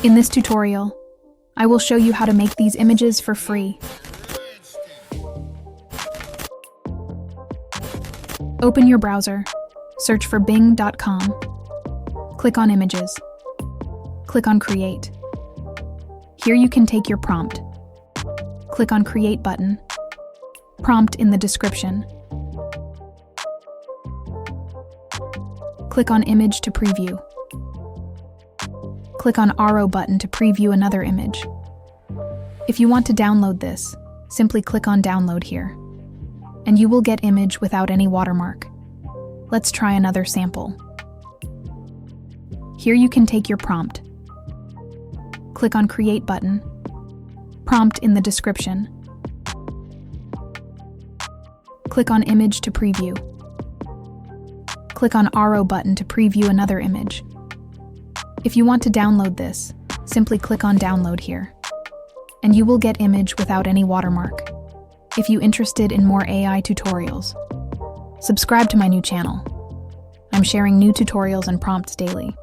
In this tutorial, I will show you how to make these images for free. Open your browser, search for bing.com, click on Images, click on Create. Here you can take your prompt. Click on Create button, prompt in the description. Click on Image to preview. Click on Arrow button to preview another image. If you want to download this, simply click on Download here, and you will get image without any watermark. Let's try another sample. Here you can take your prompt. Click on Create button, prompt in the description. Click on Image to preview. Click on Arrow button to preview another image. If you want to download this, simply click on Download here, and you will get image without any watermark. If you're interested in more AI tutorials, subscribe to my new channel. I'm sharing new tutorials and prompts daily.